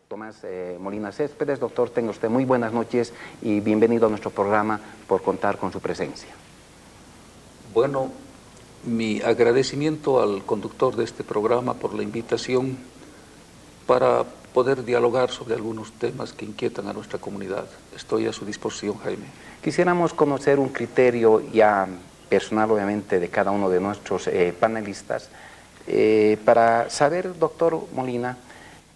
Tomás Molina Céspedes. Doctor, tenga usted muy buenas noches y bienvenido a nuestro programa por contar con su presencia. Bueno, mi agradecimiento al conductor de este programa por la invitación para poder dialogar sobre algunos temas que inquietan a nuestra comunidad. Estoy a su disposición, Jaime. Quisiéramos conocer un criterio ya personal, obviamente, de cada uno de nuestros panelistas, para saber, doctor Molina,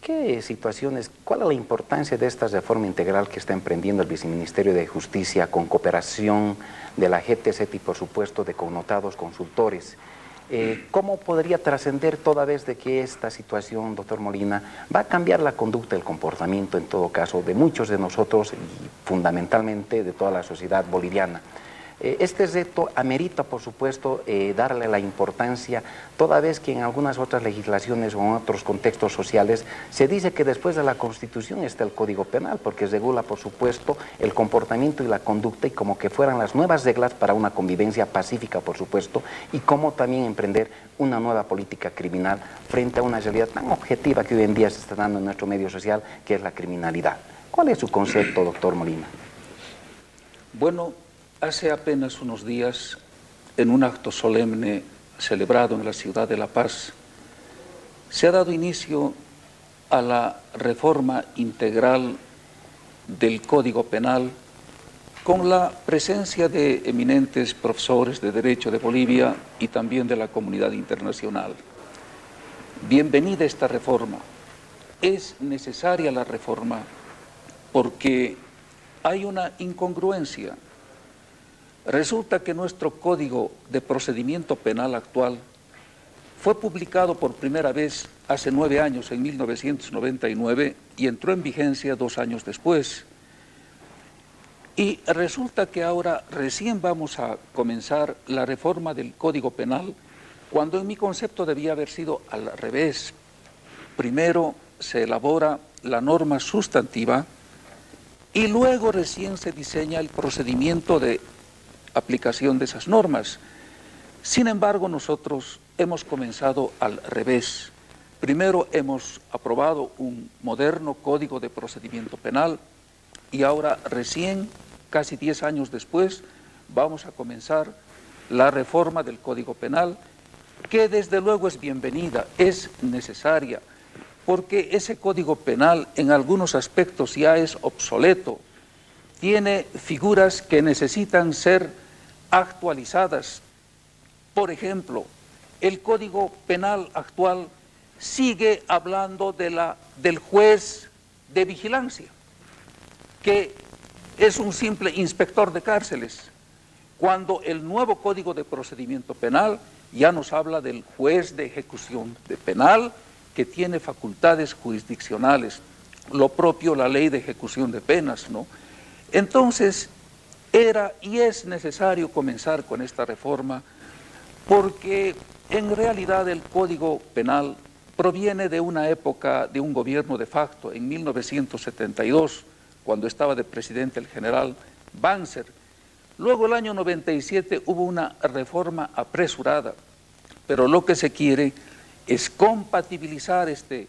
¿qué situaciones, cuál es la importancia de esta reforma integral que está emprendiendo el Viceministerio de Justicia con cooperación de la GTZ y, por supuesto, de connotados consultores? ¿Cómo podría trascender toda vez de que esta situación, doctor Molina, va a cambiar la conducta, el comportamiento, en todo caso, de muchos de nosotros y fundamentalmente de toda la sociedad boliviana? Este reto amerita, por supuesto, darle la importancia, toda vez que en algunas otras legislaciones o en otros contextos sociales se dice que después de la Constitución está el Código Penal, porque regula, por supuesto, el comportamiento y la conducta, y como que fueran las nuevas reglas para una convivencia pacífica, por supuesto, y cómo también emprender una nueva política criminal frente a una realidad tan objetiva que hoy en día se está dando en nuestro medio social, que es la criminalidad. ¿Cuál es su concepto, doctor Molina? Bueno, hace apenas unos días, en un acto solemne celebrado en la ciudad de La Paz, se ha dado inicio a la reforma integral del Código Penal con la presencia de eminentes profesores de Derecho de Bolivia y también de la comunidad internacional. Bienvenida esta reforma. Es necesaria la reforma porque hay una incongruencia. Resulta que nuestro Código de Procedimiento Penal actual fue publicado por primera vez hace 9 años, en 1999, y entró en vigencia 2 años después. Y resulta que ahora recién vamos a comenzar la reforma del Código Penal, cuando en mi concepto debía haber sido al revés. Primero se elabora la norma sustantiva y luego recién se diseña el procedimiento de aplicación de esas normas. Sin embargo, nosotros hemos comenzado al revés. Primero hemos aprobado un moderno Código de Procedimiento Penal y ahora recién, casi 10 años después, vamos a comenzar la reforma del Código Penal, que desde luego es bienvenida, es necesaria, porque ese Código Penal en algunos aspectos ya es obsoleto, tiene figuras que necesitan ser actualizadas. Por ejemplo, el Código Penal actual sigue hablando del juez de vigilancia, que es un simple inspector de cárceles, cuando el nuevo Código de Procedimiento Penal ya nos habla del juez de ejecución de penal, que tiene facultades jurisdiccionales, lo propio la ley de ejecución de penas, ¿no? Entonces, era y es necesario comenzar con esta reforma porque en realidad el Código Penal proviene de una época de un gobierno de facto, en 1972, cuando estaba de presidente el general Banzer. Luego, el año 97, hubo una reforma apresurada, pero lo que se quiere es compatibilizar este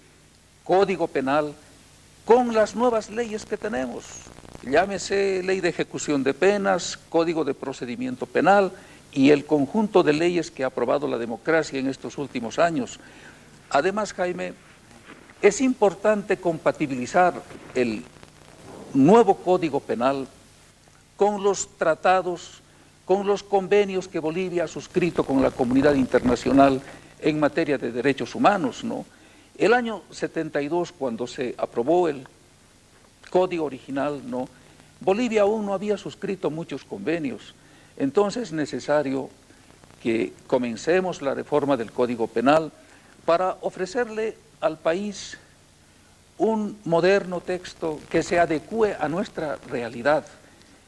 Código Penal con las nuevas leyes que tenemos. Llámese Ley de Ejecución de Penas, Código de Procedimiento Penal y el conjunto de leyes que ha aprobado la democracia en estos últimos años. Además, Jaime, es importante compatibilizar el nuevo Código Penal con los tratados, con los convenios que Bolivia ha suscrito con la comunidad internacional en materia de derechos humanos, ¿no? El año 72, cuando se aprobó el Código original, ¿no?, Bolivia aún no había suscrito muchos convenios. Entonces es necesario que comencemos la reforma del Código Penal para ofrecerle al país un moderno texto que se adecue a nuestra realidad.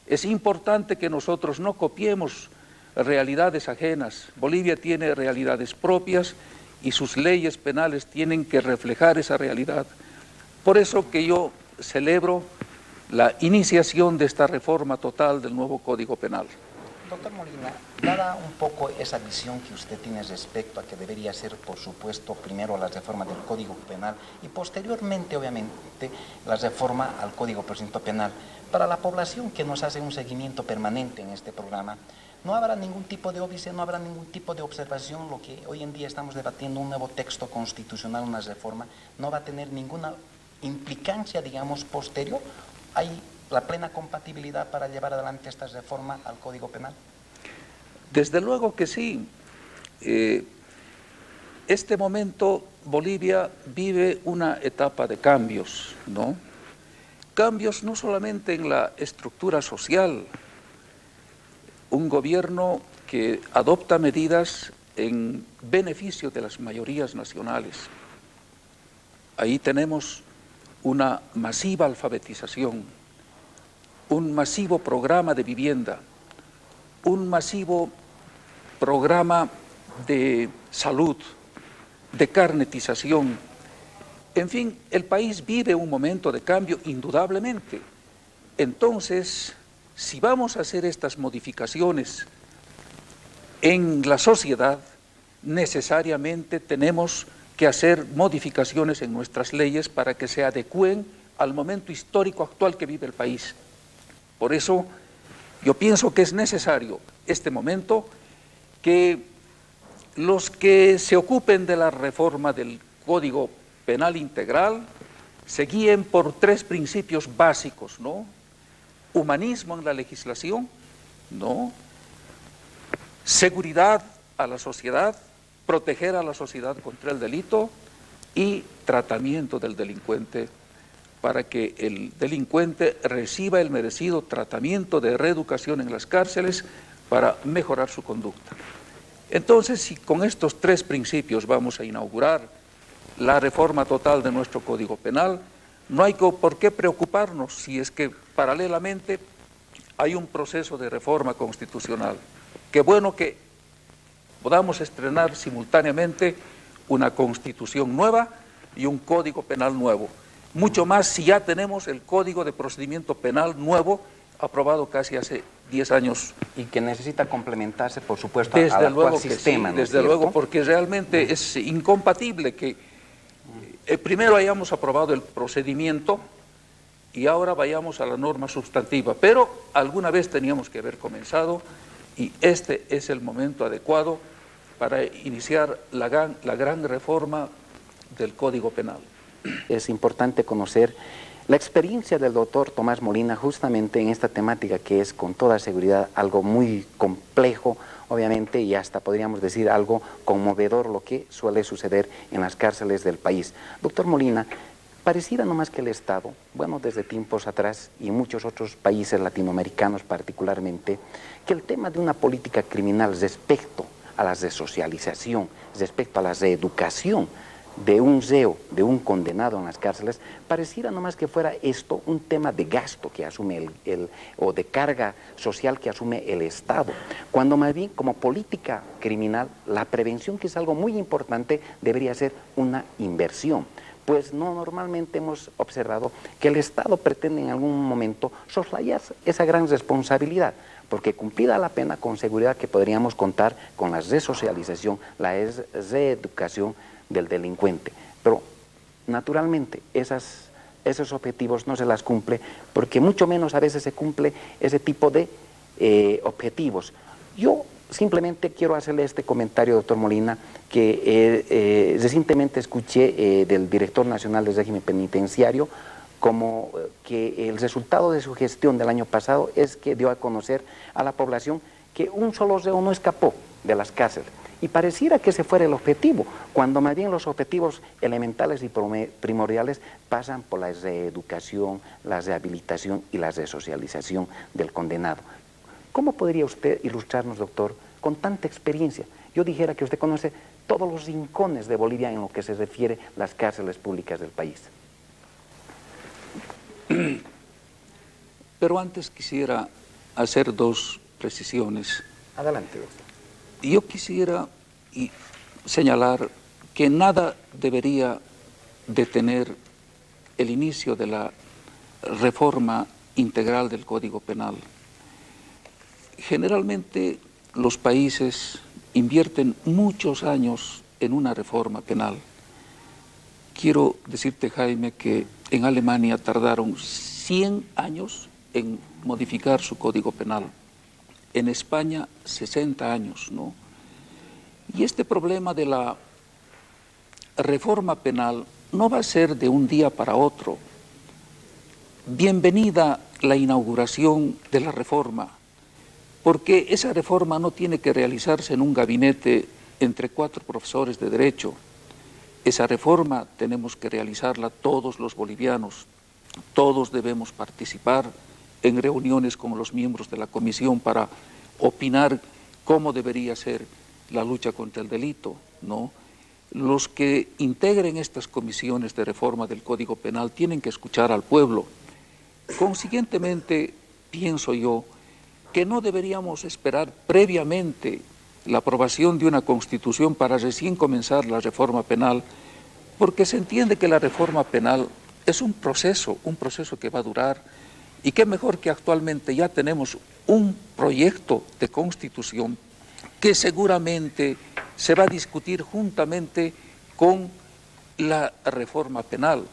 Es importante que nosotros no copiemos realidades ajenas. Bolivia tiene realidades propias y sus leyes penales tienen que reflejar esa realidad. Por eso que yo celebro la iniciación de esta reforma total del nuevo Código Penal. Doctor Molina, dada un poco esa visión que usted tiene respecto a que debería ser, por supuesto, primero la reforma del Código Penal y posteriormente, obviamente, la reforma al Código de Procedimiento Penal, para la población que nos hace un seguimiento permanente en este programa, no habrá ningún tipo de óbice, no habrá ningún tipo de observación. Lo que hoy en día estamos debatiendo, un nuevo texto constitucional, una reforma, no va a tener ninguna implicancia, digamos, posterior. ¿Hay la plena compatibilidad para llevar adelante esta reforma al Código Penal? Desde luego que sí. Este momento Bolivia vive una etapa de cambios, ¿no? Cambios no solamente en la estructura social, un gobierno que adopta medidas en beneficio de las mayorías nacionales. Ahí tenemos una masiva alfabetización, un masivo programa de vivienda, un masivo programa de salud, de carnetización. En fin, el país vive un momento de cambio indudablemente. Entonces, si vamos a hacer estas modificaciones en la sociedad, necesariamente tenemos que hacer modificaciones en nuestras leyes para que se adecúen al momento histórico actual que vive el país. Por eso, yo pienso que es necesario este momento que los que se ocupen de la reforma del Código Penal Integral se guíen por tres principios básicos, ¿no? Humanismo en la legislación, ¿no? Seguridad a la sociedad, proteger a la sociedad contra el delito y tratamiento del delincuente para que el delincuente reciba el merecido tratamiento de reeducación en las cárceles para mejorar su conducta. Entonces, si con estos tres principios vamos a inaugurar la reforma total de nuestro Código Penal, no hay por qué preocuparnos si es que paralelamente hay un proceso de reforma constitucional. Qué bueno que podamos estrenar simultáneamente una Constitución nueva y un Código Penal nuevo. Mucho más si ya tenemos el Código de Procedimiento Penal nuevo, aprobado casi hace 10 años. Y que necesita complementarse, por supuesto, al actual sistema, sí, desde luego, porque realmente es incompatible que primero hayamos aprobado el procedimiento y ahora vayamos a la norma sustantiva, pero alguna vez teníamos que haber comenzado y este es el momento adecuado para iniciar la gran reforma del Código Penal. Es importante conocer la experiencia del doctor Tomás Molina justamente en esta temática que es con toda seguridad algo muy complejo, obviamente, y hasta podríamos decir algo conmovedor lo que suele suceder en las cárceles del país. Doctor Molina, pareciera nomás que el Estado, bueno, desde tiempos atrás y muchos otros países latinoamericanos particularmente, que el tema de una política criminal respecto a la resocialización, respecto a la reeducación de un reo, de un condenado en las cárceles, pareciera nomás que fuera esto un tema de gasto que asume o de carga social que asume el Estado, cuando más bien como política criminal la prevención, que es algo muy importante, debería ser una inversión. Pues no, normalmente hemos observado que el Estado pretende en algún momento soslayar esa gran responsabilidad, porque cumplida la pena, con seguridad que podríamos contar con la resocialización, la reeducación del delincuente. Pero naturalmente esos objetivos no se las cumple, porque mucho menos a veces se cumple ese tipo de objetivos. Yo simplemente quiero hacerle este comentario, doctor Molina, que recientemente escuché del director nacional del régimen penitenciario, como que el resultado de su gestión del año pasado es que dio a conocer a la población que un solo reo no escapó de las cárceles. Y pareciera que ese fuera el objetivo, cuando más bien los objetivos elementales y primordiales pasan por la reeducación, la rehabilitación y la resocialización del condenado. ¿Cómo podría usted ilustrarnos, doctor, con tanta experiencia? Yo dijera que usted conoce todos los rincones de Bolivia en lo que se refiere a las cárceles públicas del país. Pero antes quisiera hacer dos precisiones. Adelante, doctor. Yo quisiera señalar que nada debería detener el inicio de la reforma integral del Código Penal. generalmente los países invierten muchos años en una reforma penal. Quiero decirte, Jaime, que en Alemania tardaron 100 años en modificar su código penal. En España, 60 años, ¿no? Y este problema de la reforma penal no va a ser de un día para otro. Bienvenida la inauguración de la reforma, porque esa reforma no tiene que realizarse en un gabinete entre 4 profesores de derecho. Esa reforma tenemos que realizarla todos los bolivianos. Todos debemos participar en reuniones con los miembros de la comisión para opinar cómo debería ser la lucha contra el delito, ¿no? Los que integren estas comisiones de reforma del Código Penal tienen que escuchar al pueblo. Consiguientemente, pienso yo que no deberíamos esperar previamente la aprobación de una Constitución para recién comenzar la reforma penal, porque se entiende que la reforma penal es un proceso que va a durar, y qué mejor que actualmente ya tenemos un proyecto de Constitución que seguramente se va a discutir juntamente con la reforma penal.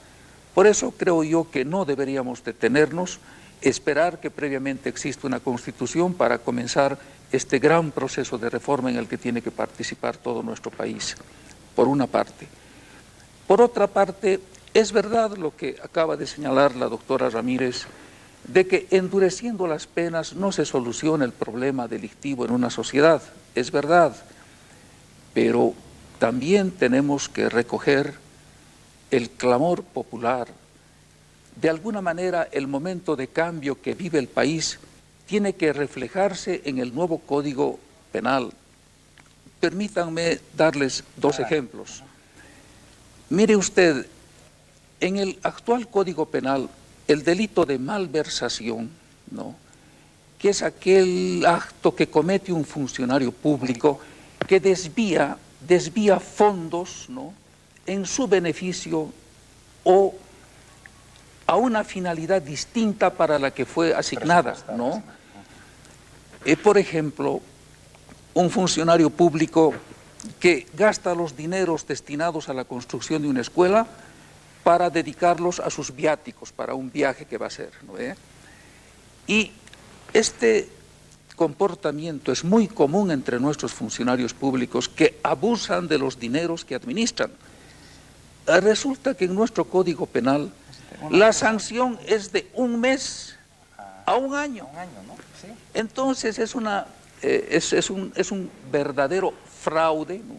Por eso creo yo que no deberíamos detenernos, esperar que previamente exista una Constitución para comenzar este gran proceso de reforma en el que tiene que participar todo nuestro país, por una parte. Por otra parte, es verdad lo que acaba de señalar la doctora Ramírez, de que endureciendo las penas no se soluciona el problema delictivo en una sociedad. Es verdad, pero también tenemos que recoger el clamor popular. De alguna manera, el momento de cambio que vive el país tiene que reflejarse en el nuevo Código Penal. Permítanme darles 2 ejemplos. Mire usted, en el actual Código Penal, el delito de malversación, ¿no?, que es aquel acto que comete un funcionario público que desvía fondos, ¿no?, en su beneficio o a una finalidad distinta para la que fue asignada, ¿no? Por ejemplo, un funcionario público que gasta los dineros destinados a la construcción de una escuela para dedicarlos a sus viáticos, para un viaje que va a hacer, ¿no? Y este comportamiento es muy común entre nuestros funcionarios públicos que abusan de los dineros que administran. Resulta que en nuestro Código Penal la sanción es de 1 mes a 1 año. ¿No? Sí. Entonces es un verdadero fraude, ¿no?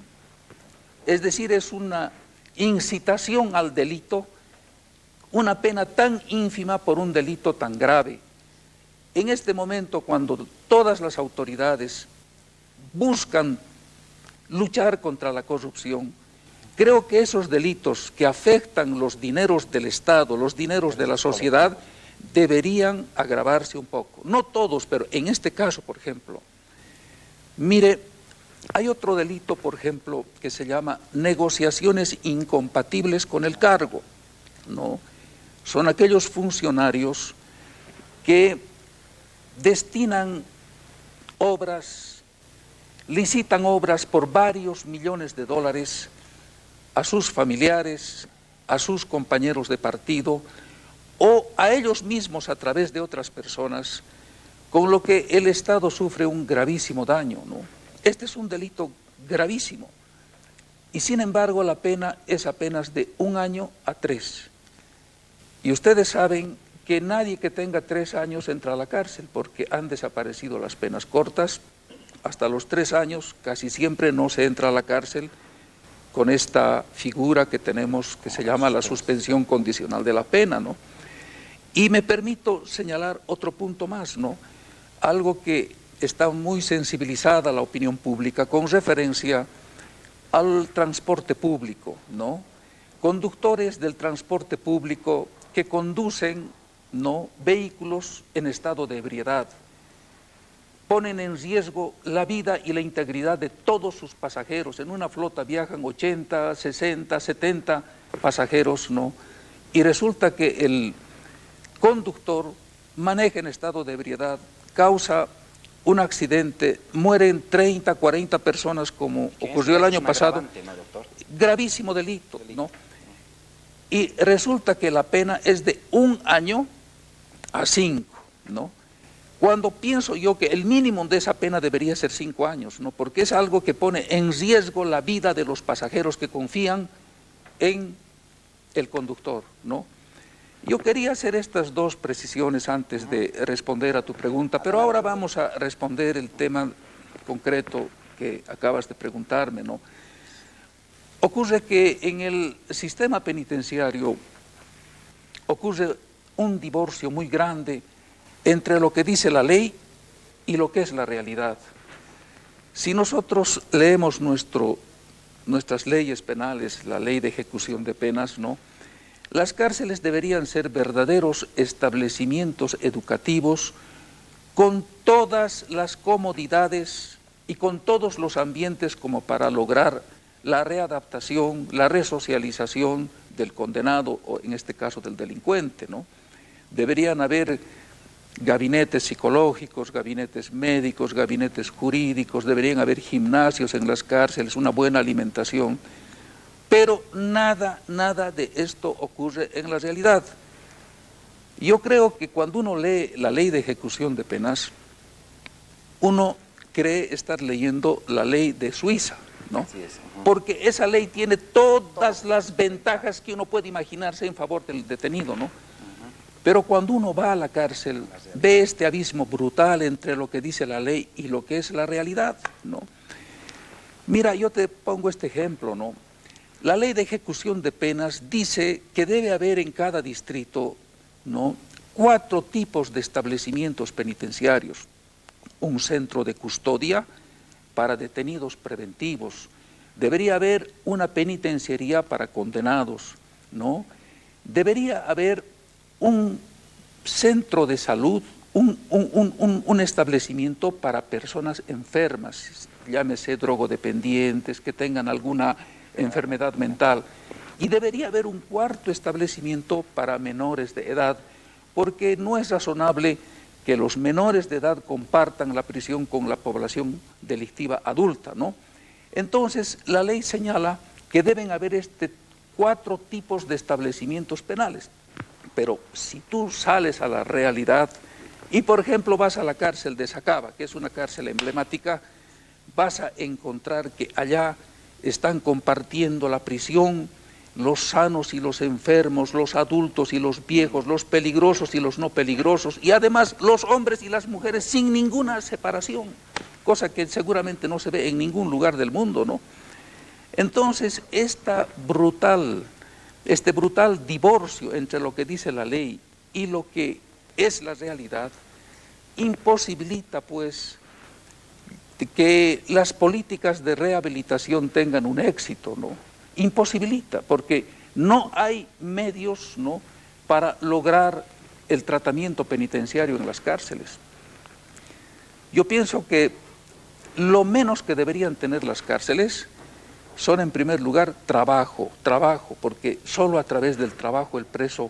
Es decir, es una incitación al delito, una pena tan ínfima por un delito tan grave. En este momento, cuando todas las autoridades buscan luchar contra la corrupción, creo que esos delitos que afectan los dineros del Estado, los dineros de la sociedad, deberían agravarse un poco. No todos, pero en este caso, por ejemplo. Mire, hay otro delito, por ejemplo, que se llama negociaciones incompatibles con el cargo, ¿no? Son aquellos funcionarios que destinan obras, licitan obras por varios millones de dólares a sus familiares, a sus compañeros de partido o a ellos mismos a través de otras personas, con lo que el Estado sufre un gravísimo daño, ¿no? Este es un delito gravísimo y sin embargo la pena es apenas de 1 año a 3. Y ustedes saben que nadie que tenga 3 años entra a la cárcel porque han desaparecido las penas cortas. Hasta los 3 años casi siempre no se entra a la cárcel con esta figura que tenemos que se llama la suspensión condicional de la pena, ¿no? Y me permito señalar otro punto más, ¿no? Algo que está muy sensibilizada la opinión pública con referencia al transporte público, ¿no? Conductores del transporte público que conducen, ¿no?, vehículos en estado de ebriedad, ponen en riesgo la vida y la integridad de todos sus pasajeros. En una flota viajan 80, 60, 70 pasajeros, ¿no? Y resulta que el conductor maneja en estado de ebriedad, causa un accidente, mueren 30, 40 personas como ocurrió el año pasado. ¿No, doctor? Gravísimo delito, ¿no? Y resulta que la pena es de 1 año a 5, ¿no? Cuando pienso yo que el mínimo de esa pena debería ser 5 años, ¿no? Porque es algo que pone en riesgo la vida de los pasajeros que confían en el conductor, ¿no? Yo quería hacer estas 2 precisiones antes de responder a tu pregunta, pero ahora vamos a responder el tema concreto que acabas de preguntarme, ¿no? Ocurre que en el sistema penitenciario ocurre un divorcio muy grande entre lo que dice la ley y lo que es la realidad. Si nosotros leemos nuestras leyes penales, la ley de ejecución de penas, ¿no? Las cárceles deberían ser verdaderos establecimientos educativos con todas las comodidades y con todos los ambientes como para lograr la readaptación, la resocialización del condenado, o en este caso del delincuente, ¿no? Deberían haber gabinetes psicológicos, gabinetes médicos, gabinetes jurídicos, deberían haber gimnasios en las cárceles, una buena alimentación, pero nada de esto ocurre en la realidad. Yo creo que cuando uno lee la ley de ejecución de penas, uno cree estar leyendo la ley de Suiza, ¿no? Así es. Porque esa ley tiene todas las ventajas que uno puede imaginarse en favor del detenido, ¿no? Pero cuando uno va a la cárcel, ve este abismo brutal entre lo que dice la ley y lo que es la realidad, ¿no? Mira, yo te pongo este ejemplo, ¿no? La ley de ejecución de penas dice que debe haber en cada distrito, ¿no?, 4 tipos de establecimientos penitenciarios. Un centro de custodia para detenidos preventivos. Debería haber una penitenciaría para condenados, ¿no? Debería haber un centro de salud, un establecimiento para personas enfermas, llámese drogodependientes, que tengan alguna enfermedad mental. Y debería haber un 4º establecimiento para menores de edad, porque no es razonable que los menores de edad compartan la prisión con la población delictiva adulta, ¿no? Entonces, la ley señala que deben haber 4 tipos de establecimientos penales. Pero si tú sales a la realidad y, por ejemplo, vas a la cárcel de Sacaba, que es una cárcel emblemática, vas a encontrar que allá están compartiendo la prisión los sanos y los enfermos, los adultos y los viejos, los peligrosos y los no peligrosos, y además los hombres y las mujeres sin ninguna separación, cosa que seguramente no se ve en ningún lugar del mundo, ¿no? Entonces, este brutal divorcio entre lo que dice la ley y lo que es la realidad imposibilita, pues, que las políticas de rehabilitación tengan un éxito, ¿no? Imposibilita, porque no hay medios, ¿no?, para lograr el tratamiento penitenciario en las cárceles. Yo pienso que lo menos que deberían tener las cárceles son, en primer lugar, trabajo, porque solo a través del trabajo el preso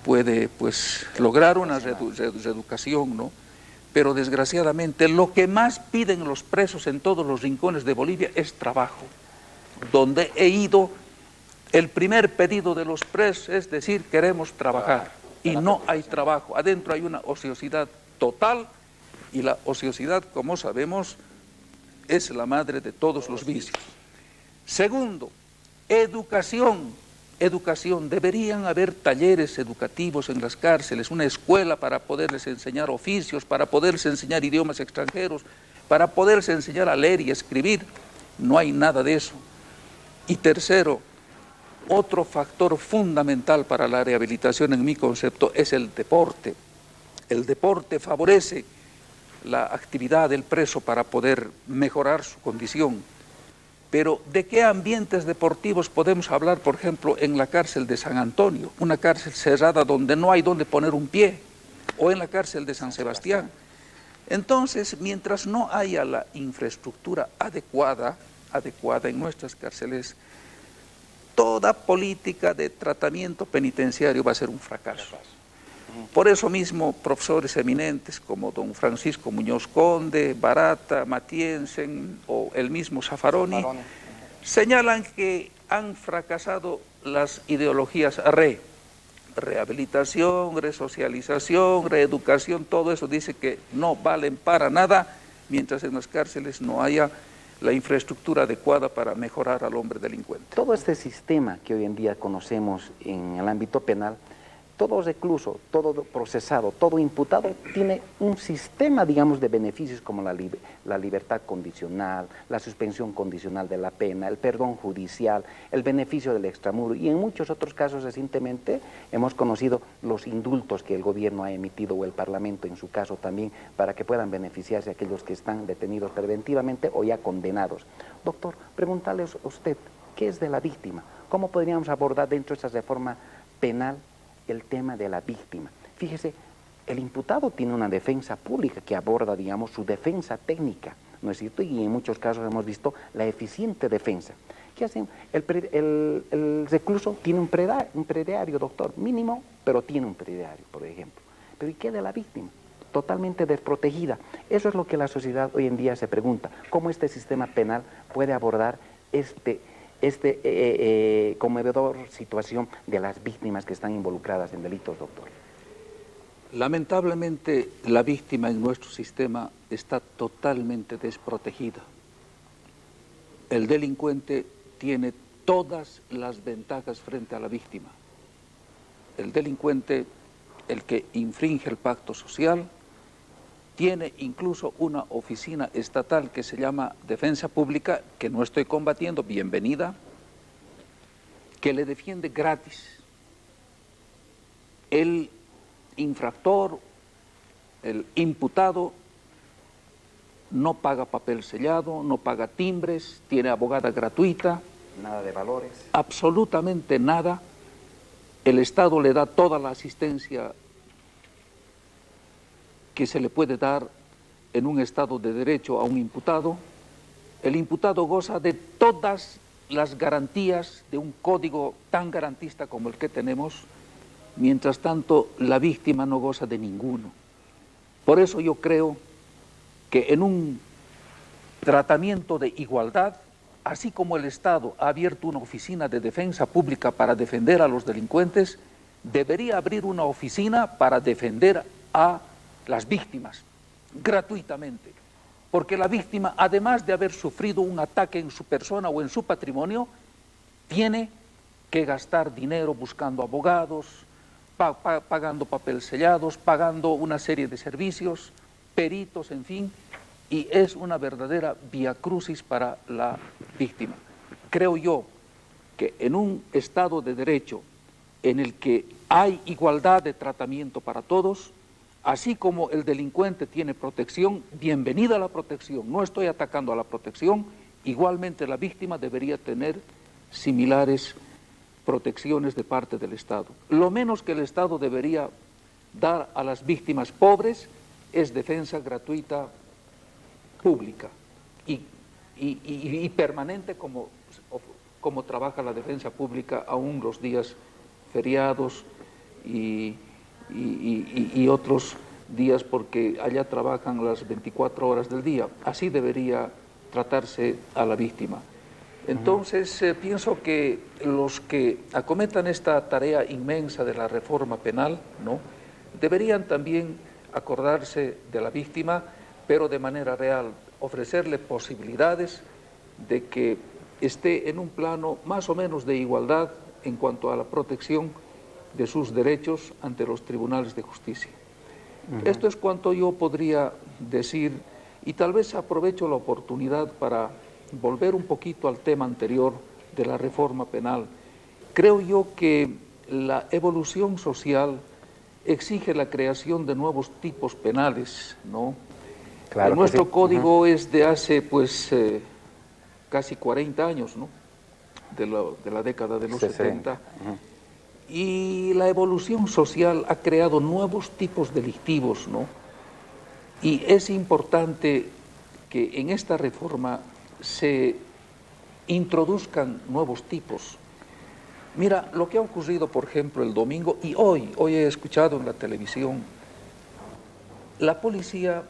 puede, pues, lograr una reeducación, ¿no? Pero desgraciadamente lo que más piden los presos en todos los rincones de Bolivia es trabajo. Donde he ido, el primer pedido de los presos es decir, queremos trabajar, y no hay trabajo. Adentro hay una ociosidad total, y la ociosidad, como sabemos, es la madre de todos los vicios. Segundo, educación. Deberían haber talleres educativos en las cárceles, una escuela para poderles enseñar oficios, para poderles enseñar idiomas extranjeros, para poderles enseñar a leer y escribir. No hay nada de eso. Y tercero, otro factor fundamental para la rehabilitación, en mi concepto, es el deporte. El deporte favorece la actividad del preso para poder mejorar su condición. Pero ¿de qué ambientes deportivos podemos hablar, por ejemplo, en la cárcel de San Antonio, una cárcel cerrada donde no hay donde poner un pie, o en la cárcel de San Sebastián? Entonces, mientras no haya la infraestructura adecuada en nuestras cárceles, toda política de tratamiento penitenciario va a ser un fracaso. Por eso mismo, profesores eminentes como don Francisco Muñoz Conde, Barata, Matiensen o el mismo Zaffaroni señalan que han fracasado las ideologías rehabilitación, resocialización, reeducación, todo eso dice que no valen para nada mientras en las cárceles no haya la infraestructura adecuada para mejorar al hombre delincuente. Todo este sistema que hoy en día conocemos en el ámbito penal, todo recluso, todo procesado, todo imputado tiene un sistema, digamos, de beneficios como la libertad condicional, la suspensión condicional de la pena, el perdón judicial, el beneficio del extramuro, y en muchos otros casos recientemente hemos conocido los indultos que el gobierno ha emitido o el Parlamento en su caso también, para que puedan beneficiarse aquellos que están detenidos preventivamente o ya condenados. Doctor, preguntarle a usted, ¿qué es de la víctima? ¿Cómo podríamos abordar dentro de esa reforma penal el tema de la víctima? Fíjese, el imputado tiene una defensa pública que aborda, digamos, su defensa técnica, ¿no es cierto? Y en muchos casos hemos visto la eficiente defensa. ¿Qué hacen? El recluso tiene un prediario, doctor, mínimo, pero tiene un prediario, por ejemplo. Pero ¿y qué de la víctima? Totalmente desprotegida. Eso es lo que la sociedad hoy en día se pregunta. ¿Cómo este sistema penal puede abordar conmovedor situación de las víctimas que están involucradas en delitos, doctor? Lamentablemente, la víctima en nuestro sistema está totalmente desprotegida. El delincuente tiene todas las ventajas frente a la víctima. El delincuente, el que infringe el pacto social, tiene incluso una oficina estatal que se llama Defensa Pública, que no estoy combatiendo, bienvenida, que le defiende gratis. El infractor, el imputado, no paga papel sellado, no paga timbres, tiene abogada gratuita. Nada de valores. Absolutamente nada. El Estado le da toda la asistencia que se le puede dar en un Estado de Derecho a un imputado. El imputado goza de todas las garantías de un código tan garantista como el que tenemos, mientras tanto la víctima no goza de ninguno. Por eso yo creo que en un tratamiento de igualdad, así como el Estado ha abierto una oficina de defensa pública para defender a los delincuentes, debería abrir una oficina para defender a las víctimas, gratuitamente, porque la víctima, además de haber sufrido un ataque en su persona o en su patrimonio, tiene que gastar dinero buscando abogados, pagando papel sellados, pagando una serie de servicios, peritos, en fin, y es una verdadera viacrucis para la víctima. Creo yo que en un Estado de Derecho en el que hay igualdad de tratamiento para todos, así como el delincuente tiene protección, bienvenida a la protección, no estoy atacando a la protección, igualmente la víctima debería tener similares protecciones de parte del Estado. Lo menos que el Estado debería dar a las víctimas pobres es defensa gratuita pública y permanente como trabaja la defensa pública aún los días feriados y otros días, porque allá trabajan las 24 horas del día. Así debería tratarse a la víctima. Entonces, pienso que los que acometan esta tarea inmensa de la reforma penal, ¿no?, deberían también acordarse de la víctima, pero de manera real, ofrecerle posibilidades de que esté en un plano más o menos de igualdad en cuanto a la protección de sus derechos ante los tribunales de justicia. Esto es cuanto yo podría decir, y tal vez aprovecho la oportunidad para volver un poquito al tema anterior de la reforma penal. Creo yo que la evolución social exige la creación de nuevos tipos penales, ¿no? Claro, nuestro sí. código es de hace, pues, casi 40 años, ¿no?, de la década de los 70. Y la evolución social ha creado nuevos tipos delictivos, ¿no? Y es importante que en esta reforma se introduzcan nuevos tipos. Mira, lo que ha ocurrido, por ejemplo, el domingo y hoy he escuchado en la televisión, la policía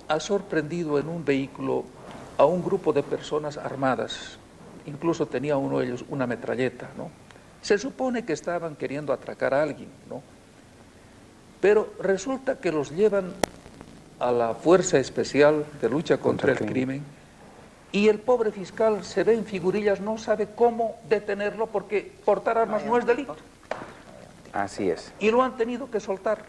ha sorprendido en un vehículo a un grupo de personas armadas, incluso tenía uno de ellos una metralleta, ¿no? Se supone que estaban queriendo atracar a alguien, ¿no? Pero resulta que los llevan a la Fuerza Especial de Lucha contra el Crimen y el pobre fiscal se ve en figurillas, no sabe cómo detenerlo porque portar armas no es delito. Así es. Y lo han tenido que soltar.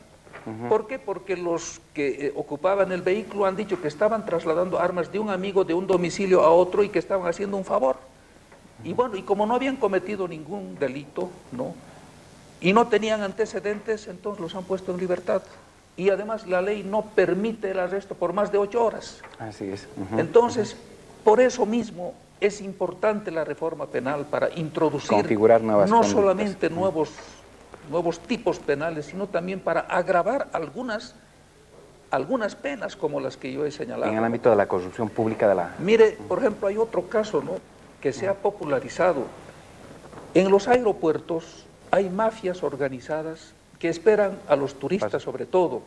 ¿Por qué? Porque los que ocupaban el vehículo han dicho que estaban trasladando armas de un amigo de un domicilio a otro y que estaban haciendo un favor. Y bueno, y como no habían cometido ningún delito, ¿no? Y no tenían antecedentes, entonces los han puesto en libertad. Y además la ley no permite el arresto por más de 8 horas. Así es. Entonces, por eso mismo es importante la reforma penal para introducir configurar nuevas no conductas. solamente nuevos tipos penales, sino también para agravar algunas penas como las que yo he señalado. En el ámbito de la corrupción pública de la... Mire, por ejemplo, hay otro caso, ¿no?, que se ha popularizado. En los aeropuertos hay mafias organizadas que esperan a los turistas, sobre todo.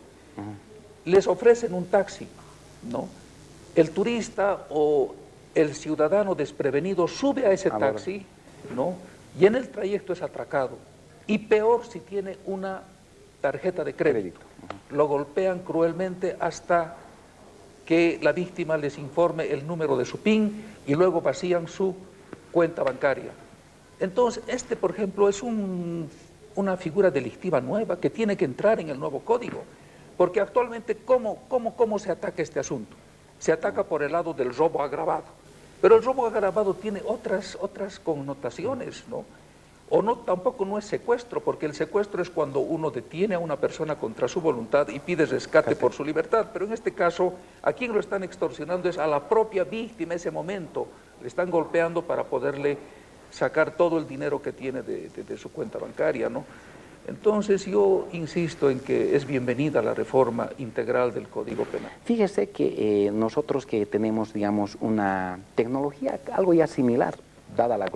Les ofrecen un taxi, ¿no? El turista o el ciudadano desprevenido sube a ese taxi, ¿no?, y en el trayecto es atracado. Y peor si tiene una tarjeta de crédito. Lo golpean cruelmente hasta que la víctima les informe el número de su PIN y luego vacían su cuenta bancaria. Entonces, por ejemplo, es una figura delictiva nueva que tiene que entrar en el nuevo código. Porque actualmente, ¿cómo se ataca este asunto? Se ataca por el lado del robo agravado. Pero el robo agravado tiene otras connotaciones, ¿no? O no, tampoco no es secuestro, porque el secuestro es cuando uno detiene a una persona contra su voluntad y pide rescate por su libertad. Pero en este caso, a quien lo están extorsionando es a la propia víctima en ese momento. Le están golpeando para poderle sacar todo el dinero que tiene de su cuenta bancaria, ¿no? Entonces yo insisto en que es bienvenida la reforma integral del Código Penal. Fíjese que nosotros que tenemos, digamos, una tecnología algo ya similar, dada la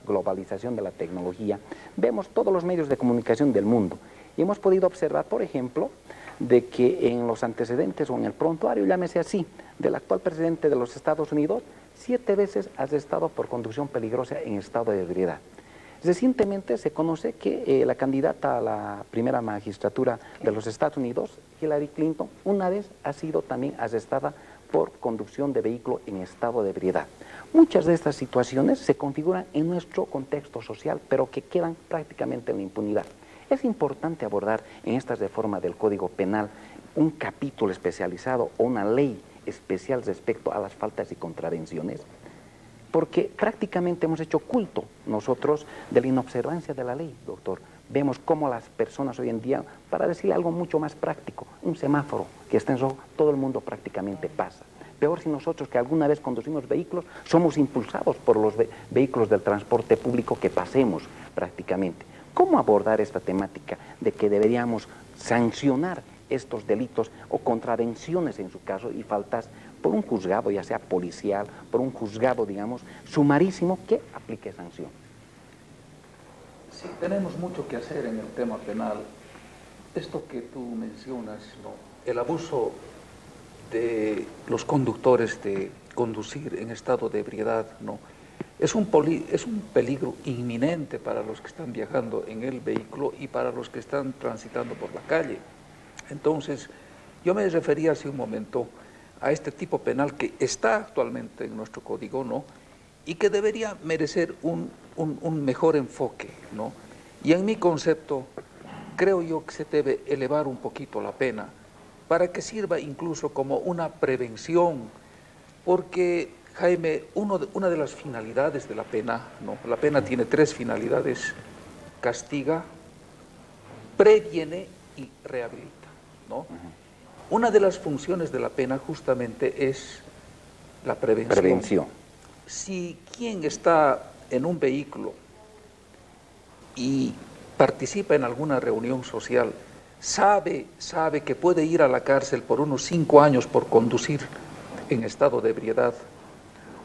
globalización de la tecnología, vemos todos los medios de comunicación del mundo y hemos podido observar, por ejemplo, de que en los antecedentes o en el prontuario, llámese así, del actual presidente de los Estados Unidos, 7 veces arrestado por conducción peligrosa en estado de ebriedad. Recientemente se conoce que la candidata a la primera magistratura de los Estados Unidos, Hillary Clinton, una vez ha sido también arrestada por conducción de vehículo en estado de ebriedad. Muchas de estas situaciones se configuran en nuestro contexto social, pero que quedan prácticamente en la impunidad. Es importante abordar en esta reforma del Código Penal un capítulo especializado o una ley especial respecto a las faltas y contravenciones, porque prácticamente hemos hecho culto nosotros de la inobservancia de la ley, doctor. Vemos cómo las personas hoy en día, para decir algo mucho más práctico, un semáforo que está en rojo, todo el mundo prácticamente pasa. Peor si nosotros que alguna vez conducimos vehículos, somos impulsados por los vehículos del transporte público que pasemos prácticamente. ¿Cómo abordar esta temática de que deberíamos sancionar estos delitos o contravenciones en su caso y faltas por un juzgado, ya sea policial, por un juzgado, digamos, sumarísimo que aplique sanción? Sí, tenemos mucho que hacer en el tema penal. Esto que tú mencionas, ¿no?, el abuso de los conductores de conducir en estado de ebriedad, ¿no?, es un peligro inminente para los que están viajando en el vehículo y para los que están transitando por la calle. Entonces, yo me refería hace un momento a este tipo penal que está actualmente en nuestro código, ¿no?, y que debería merecer un mejor enfoque, ¿no? Y en mi concepto, creo yo que se debe elevar un poquito la pena para que sirva incluso como una prevención, porque, Jaime, una de las finalidades de la pena, ¿no?, la pena tiene 3 finalidades: castiga, previene y rehabilita, ¿no? Una de las funciones de la pena justamente es la prevención. Si quien está en un vehículo y participa en alguna reunión social sabe que puede ir a la cárcel por unos 5 años por conducir en estado de ebriedad,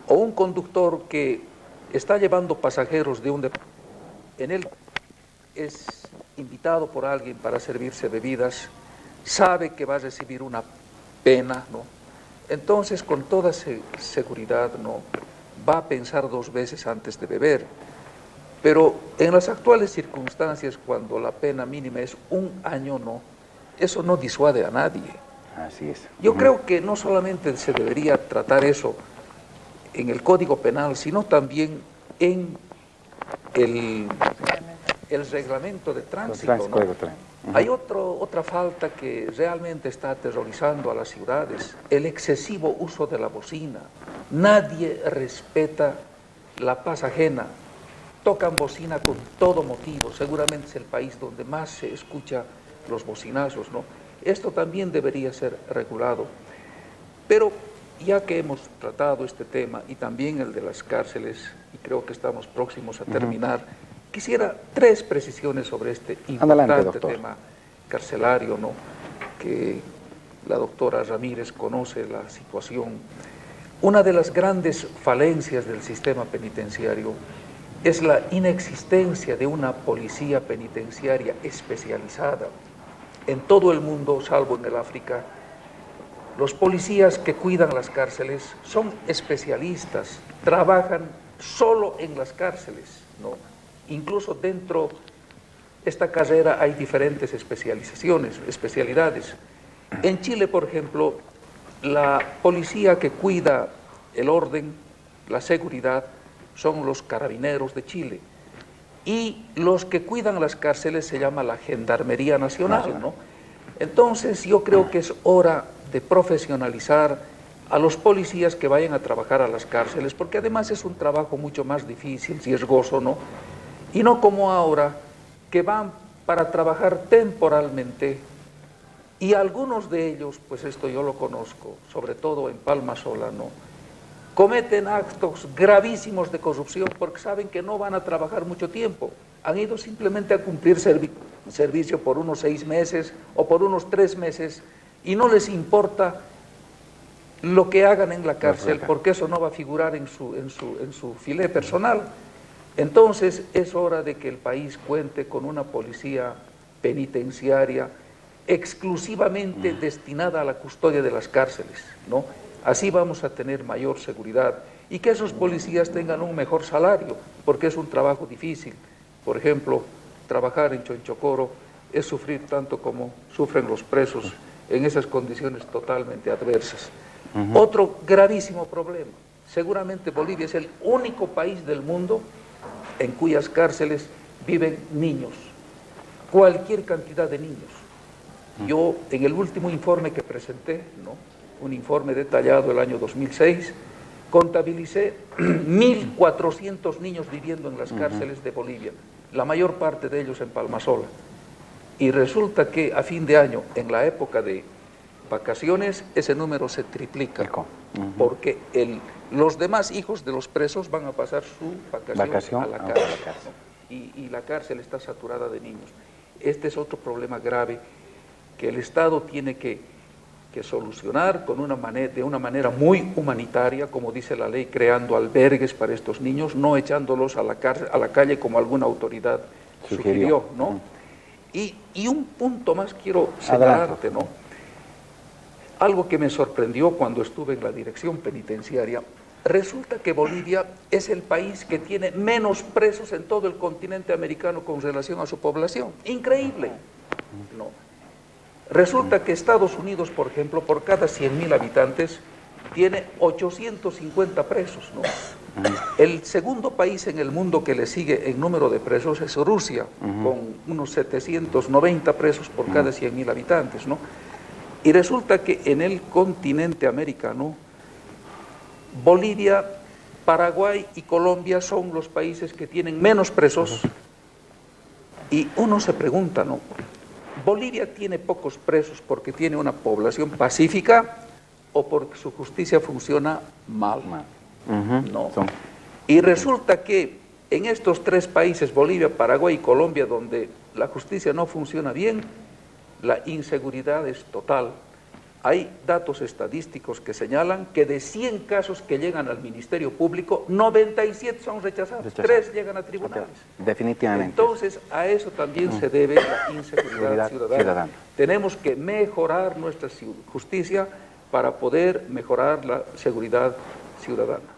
o un conductor que está llevando pasajeros de un en él es invitado por alguien para servirse bebidas, sabe que va a recibir una pena, ¿no? Entonces, con toda seguridad, ¿no?, va a pensar 2 veces antes de beber. Pero en las actuales circunstancias, cuando la pena mínima es 1 año, ¿no?, eso no disuade a nadie. Así es. Yo creo que no solamente se debería tratar eso en el Código Penal, sino también en el reglamento de tránsito, ¿no? Hay otra falta que realmente está aterrorizando a las ciudades, el excesivo uso de la bocina. Nadie respeta la paz ajena, tocan bocina con todo motivo, seguramente es el país donde más se escucha los bocinazos, ¿no? Esto también debería ser regulado. Pero ya que hemos tratado este tema y también el de las cárceles, y creo que estamos próximos a terminar, quisiera 3 precisiones sobre este importante tema carcelario, ¿no?, que la doctora Ramírez conoce la situación. Una de las grandes falencias del sistema penitenciario es la inexistencia de una policía penitenciaria especializada. En todo el mundo, salvo en el África, los policías que cuidan las cárceles son especialistas, trabajan solo en las cárceles, ¿no? Incluso dentro de esta carrera hay diferentes especialidades. En Chile, por ejemplo, la policía que cuida el orden, la seguridad, son los carabineros de Chile. Y los que cuidan las cárceles se llama la Gendarmería Nacional, ¿no? Entonces yo creo que es hora de profesionalizar a los policías que vayan a trabajar a las cárceles, porque además es un trabajo mucho más difícil, riesgoso, ¿no? Y no como ahora, que van para trabajar temporalmente, y algunos de ellos, pues esto yo lo conozco, sobre todo en Palmasola, ¿no?, cometen actos gravísimos de corrupción porque saben que no van a trabajar mucho tiempo. Han ido simplemente a cumplir servicio por unos 6 meses o por unos 3 meses y no les importa lo que hagan en la cárcel porque eso no va a figurar en su filé personal. Entonces es hora de que el país cuente con una policía penitenciaria exclusivamente destinada a la custodia de las cárceles, ¿no? Así vamos a tener mayor seguridad y que esos policías tengan un mejor salario, porque es un trabajo difícil. Por ejemplo, trabajar en Chonchocoro es sufrir tanto como sufren los presos en esas condiciones totalmente adversas. Otro gravísimo problema, seguramente Bolivia es el único país del mundo en cuyas cárceles viven niños, cualquier cantidad de niños. Yo en el último informe que presenté, ¿no?, un informe detallado el año 2006, contabilicé 1.400 niños viviendo en las cárceles de Bolivia, la mayor parte de ellos en Palmasola. Y resulta que a fin de año, en la época de vacaciones, ese número se triplica, porque los demás hijos de los presos van a pasar su vacación a la cárcel, ¿no? Y la cárcel está saturada de niños. Este es otro problema grave que el Estado tiene que solucionar de una manera muy humanitaria, como dice la ley, creando albergues para estos niños, no echándolos a la calle como alguna autoridad sugirió, ¿no? Y un punto más quiero señalarte, ¿no? Algo que me sorprendió cuando estuve en la dirección penitenciaria, resulta que Bolivia es el país que tiene menos presos en todo el continente americano con relación a su población. Increíble, ¿no? Resulta que Estados Unidos, por ejemplo, por cada 100.000 habitantes, tiene 850 presos, ¿no? El segundo país en el mundo que le sigue en número de presos es Rusia, con unos 790 presos por cada 100.000 habitantes, ¿no? Y resulta que en el continente americano, Bolivia, Paraguay y Colombia son los países que tienen menos presos. Y uno se pregunta, ¿no?, ¿Bolivia tiene pocos presos porque tiene una población pacífica o porque su justicia funciona mal? No. Y resulta que en estos 3 países, Bolivia, Paraguay y Colombia, donde la justicia no funciona bien, la inseguridad es total. Hay datos estadísticos que señalan que de 100 casos que llegan al Ministerio Público, 97 son rechazados, 3 llegan a tribunales. Definitivamente. Entonces, a eso también se debe la inseguridad ciudadana. Tenemos que mejorar nuestra justicia para poder mejorar la seguridad ciudadana.